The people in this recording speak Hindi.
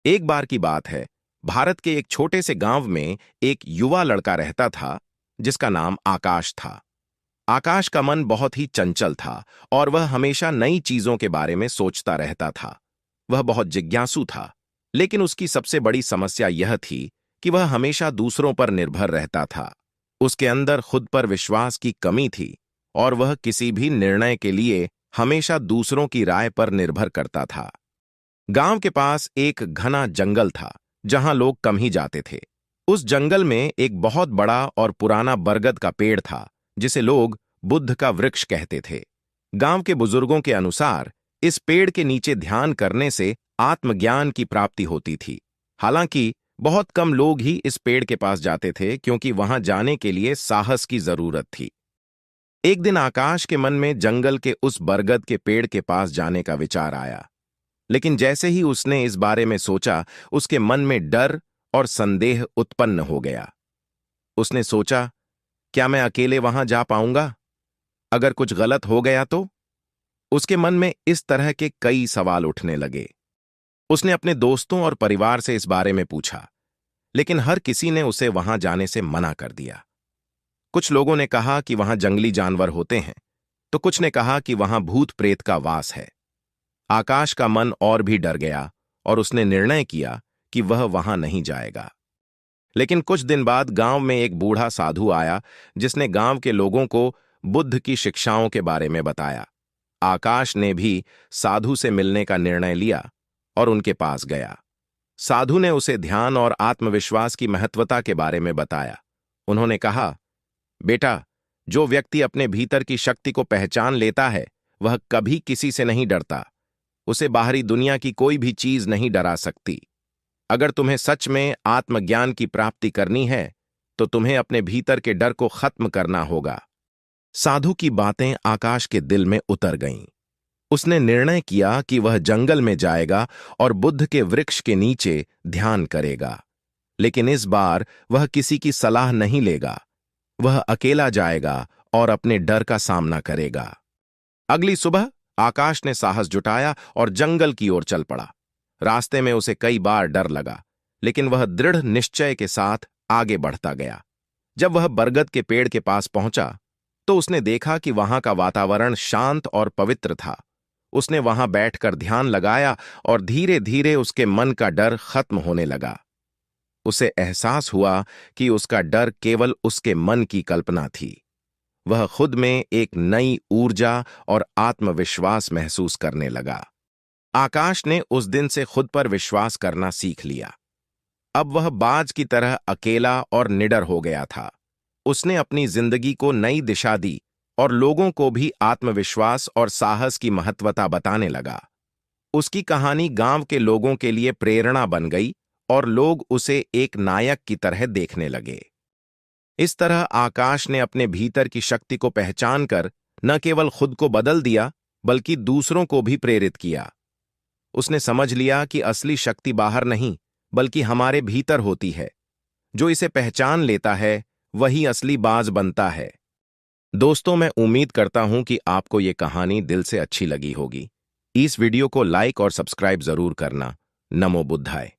एक बार की बात है। भारत के एक छोटे से गांव में एक युवा लड़का रहता था जिसका नाम आकाश था। आकाश का मन बहुत ही चंचल था और वह हमेशा नई चीजों के बारे में सोचता रहता था। वह बहुत जिज्ञासु था, लेकिन उसकी सबसे बड़ी समस्या यह थी कि वह हमेशा दूसरों पर निर्भर रहता था। उसके अंदर खुद पर विश्वास की कमी थी और वह किसी भी निर्णय के लिए हमेशा दूसरों की राय पर निर्भर करता था। गांव के पास एक घना जंगल था जहां लोग कम ही जाते थे। उस जंगल में एक बहुत बड़ा और पुराना बरगद का पेड़ था जिसे लोग बुद्ध का वृक्ष कहते थे। गांव के बुजुर्गों के अनुसार इस पेड़ के नीचे ध्यान करने से आत्मज्ञान की प्राप्ति होती थी। हालांकि बहुत कम लोग ही इस पेड़ के पास जाते थे क्योंकि वहां जाने के लिए साहस की जरूरत थी। एक दिन आकाश के मन में जंगल के उस बरगद के पेड़ के पास जाने का विचार आया, लेकिन जैसे ही उसने इस बारे में सोचा, उसके मन में डर और संदेह उत्पन्न हो गया। उसने सोचा, क्या मैं अकेले वहां जा पाऊंगा? अगर कुछ गलत हो गया तो? उसके मन में इस तरह के कई सवाल उठने लगे। उसने अपने दोस्तों और परिवार से इस बारे में पूछा, लेकिन हर किसी ने उसे वहां जाने से मना कर दिया। कुछ लोगों ने कहा कि वहां जंगली जानवर होते हैं, तो कुछ ने कहा कि वहां भूत प्रेत का वास है। आकाश का मन और भी डर गया और उसने निर्णय किया कि वह वहां नहीं जाएगा। लेकिन कुछ दिन बाद गांव में एक बूढ़ा साधु आया जिसने गांव के लोगों को बुद्ध की शिक्षाओं के बारे में बताया। आकाश ने भी साधु से मिलने का निर्णय लिया और उनके पास गया। साधु ने उसे ध्यान और आत्मविश्वास की महत्वता के बारे में बताया। उन्होंने कहा, बेटा, जो व्यक्ति अपने भीतर की शक्ति को पहचान लेता है वह कभी किसी से नहीं डरता। उसे बाहरी दुनिया की कोई भी चीज नहीं डरा सकती। अगर तुम्हें सच में आत्मज्ञान की प्राप्ति करनी है तो तुम्हें अपने भीतर के डर को खत्म करना होगा। साधु की बातें आकाश के दिल में उतर गईं। उसने निर्णय किया कि वह जंगल में जाएगा और बुद्ध के वृक्ष के नीचे ध्यान करेगा। लेकिन इस बार वह किसी की सलाह नहीं लेगा। वह अकेला जाएगा और अपने डर का सामना करेगा। अगली सुबह आकाश ने साहस जुटाया और जंगल की ओर चल पड़ा। रास्ते में उसे कई बार डर लगा, लेकिन वह दृढ़ निश्चय के साथ आगे बढ़ता गया। जब वह बरगद के पेड़ के पास पहुंचा तो उसने देखा कि वहां का वातावरण शांत और पवित्र था। उसने वहां बैठकर ध्यान लगाया और धीरे धीरे उसके मन का डर खत्म होने लगा। उसे एहसास हुआ कि उसका डर केवल उसके मन की कल्पना थी। वह खुद में एक नई ऊर्जा और आत्मविश्वास महसूस करने लगा। आकाश ने उस दिन से खुद पर विश्वास करना सीख लिया। अब वह बाज की तरह अकेला और निडर हो गया था। उसने अपनी जिंदगी को नई दिशा दी और लोगों को भी आत्मविश्वास और साहस की महत्वता बताने लगा। उसकी कहानी गांव के लोगों के लिए प्रेरणा बन गई और लोग उसे एक नायक की तरह देखने लगे। इस तरह आकाश ने अपने भीतर की शक्ति को पहचानकर न केवल खुद को बदल दिया बल्कि दूसरों को भी प्रेरित किया। उसने समझ लिया कि असली शक्ति बाहर नहीं बल्कि हमारे भीतर होती है। जो इसे पहचान लेता है वही असली बाज बनता है। दोस्तों, मैं उम्मीद करता हूं कि आपको ये कहानी दिल से अच्छी लगी होगी। इस वीडियो को लाइक और सब्सक्राइब जरूर करना। नमो बुद्धाय।